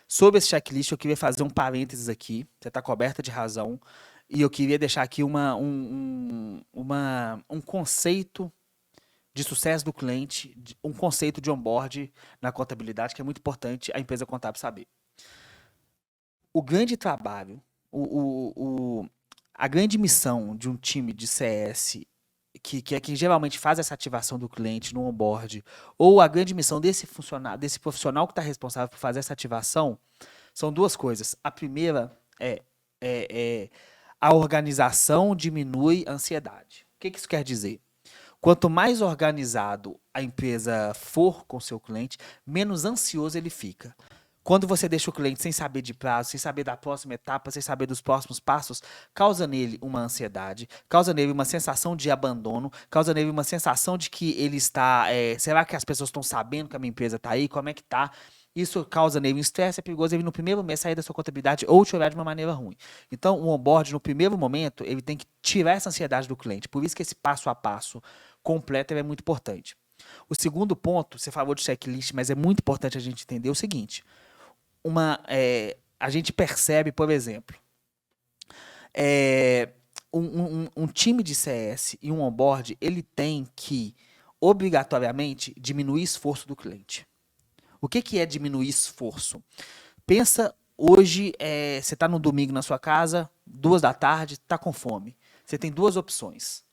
Sobre esse checklist, eu queria fazer um parênteses aqui. Você está coberta de razão. E eu queria deixar aqui um conceito de sucesso do cliente, um conceito de onboard na contabilidade, que é muito importante a empresa contábil saber. O grande trabalho, a grande missão de um time de CS, que é quem geralmente faz essa ativação do cliente no onboard, ou a grande missão desse profissional que está responsável por fazer essa ativação, são duas coisas. A primeira é a organização diminui a ansiedade. O que isso quer dizer? Quanto mais organizado a empresa for com o seu cliente, menos ansioso ele fica. Quando você deixa o cliente sem saber de prazo, sem saber da próxima etapa, sem saber dos próximos passos, causa nele uma ansiedade, causa nele uma sensação de abandono, causa nele uma sensação de que ele está... será que as pessoas estão sabendo que a minha empresa está aí? Como é que está? Isso causa nele um estresse, é perigoso ele no primeiro mês sair da sua contabilidade ou te olhar de uma maneira ruim. Então, o onboard, no primeiro momento, ele tem que tirar essa ansiedade do cliente. Por isso que esse passo a passo completo é muito importante. O segundo ponto, você falou de checklist, mas é muito importante a gente entender o seguinte. A gente percebe, por exemplo, um time de CS e um onboard, ele tem que, obrigatoriamente, diminuir esforço do cliente. O que é diminuir esforço? Pensa, hoje, você está no domingo na sua casa, 2 da tarde, está com fome. Você tem duas opções.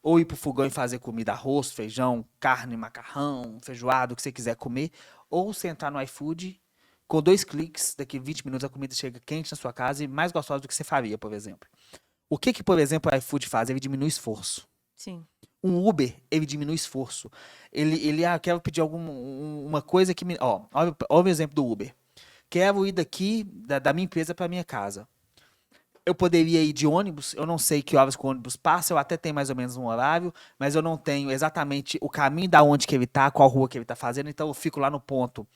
Ou ir para o fogão e fazer comida, arroz, feijão, carne, macarrão, feijoada, o que você quiser comer. Ou você entrar no iFood, com 2 cliques, daqui 20 minutos a comida chega quente na sua casa e mais gostosa do que você faria, por exemplo. O que por exemplo, o iFood faz? Ele diminui esforço. Sim. Um Uber, ele diminui esforço. Ele quero pedir uma coisa que me... olha o exemplo do Uber. Quero ir daqui, da minha empresa para minha casa. Eu poderia ir de ônibus, eu não sei que horas que o ônibus passa, eu até tenho mais ou menos um horário, mas eu não tenho exatamente o caminho da onde que ele está, qual rua que ele está fazendo, então eu fico lá no ponto.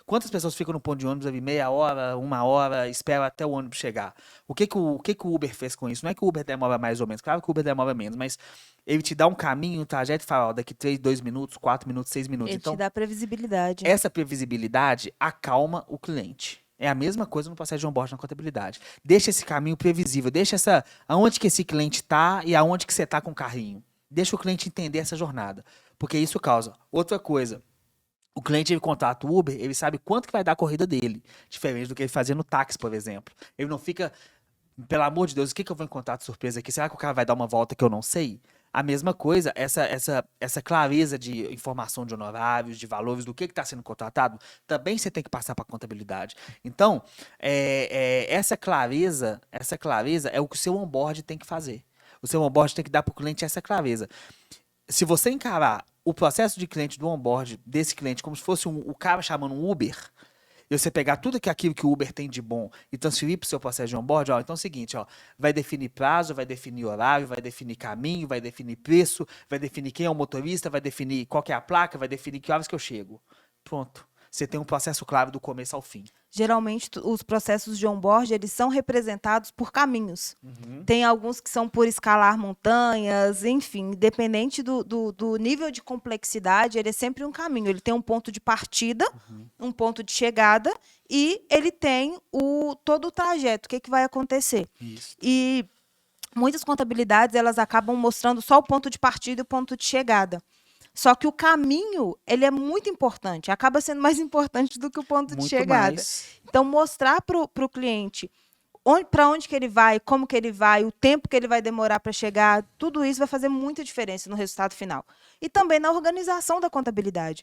Quantas pessoas ficam no ponto de ônibus ali meia hora, 1 hora, esperam até o ônibus chegar? O que o Uber fez com isso? Não é que o Uber demora mais ou menos, claro que o Uber demora menos, mas ele te dá um caminho, um trajeto e fala, daqui 3, 2 minutos, 4 minutos, 6 minutos. Ele Então, te dá previsibilidade. essa previsibilidade acalma o cliente. É a mesma coisa no processo de onboard na contabilidade. Deixa esse caminho previsível, deixa aonde que esse cliente está e aonde que você está com o carrinho. Deixa o cliente entender essa jornada, porque isso causa. Outra coisa, o cliente ele contrata o Uber, ele sabe quanto que vai dar a corrida dele, diferente do que ele fazia no táxi, por exemplo. Ele não fica, pelo amor de Deus, o que eu vou encontrar de surpresa aqui? Será que o cara vai dar uma volta que eu não sei? A mesma coisa, essa clareza de informação de honorários, de valores, do que está sendo contratado, também você tem que passar para a contabilidade. Então, essa clareza é o que o seu onboard tem que fazer. O seu onboard tem que dar para o cliente essa clareza. Se você encarar o processo de cliente do onboard desse cliente como se fosse o cara chamando um Uber, e você pegar tudo aquilo que o Uber tem de bom e transferir para o seu processo de onboard, então é o seguinte, vai definir prazo, vai definir horário, vai definir caminho, vai definir preço, vai definir quem é o motorista, vai definir qual que é a placa, vai definir que horas que eu chego. Pronto. Você tem um processo claro do começo ao fim. Geralmente, os processos de onboard, eles são representados por caminhos. Uhum. Tem alguns que são por escalar montanhas, enfim, independente do nível de complexidade, ele é sempre um caminho. Ele tem um ponto de partida, um ponto de chegada, e ele tem todo o trajeto, o que vai acontecer. Isso. E muitas contabilidades, elas acabam mostrando só o ponto de partida e o ponto de chegada. Só que o caminho, ele é muito importante, acaba sendo mais importante do que o ponto de chegada. Mais. Então, mostrar para o cliente para onde que ele vai, como que ele vai, o tempo que ele vai demorar para chegar, tudo isso vai fazer muita diferença no resultado final. E também na organização da contabilidade.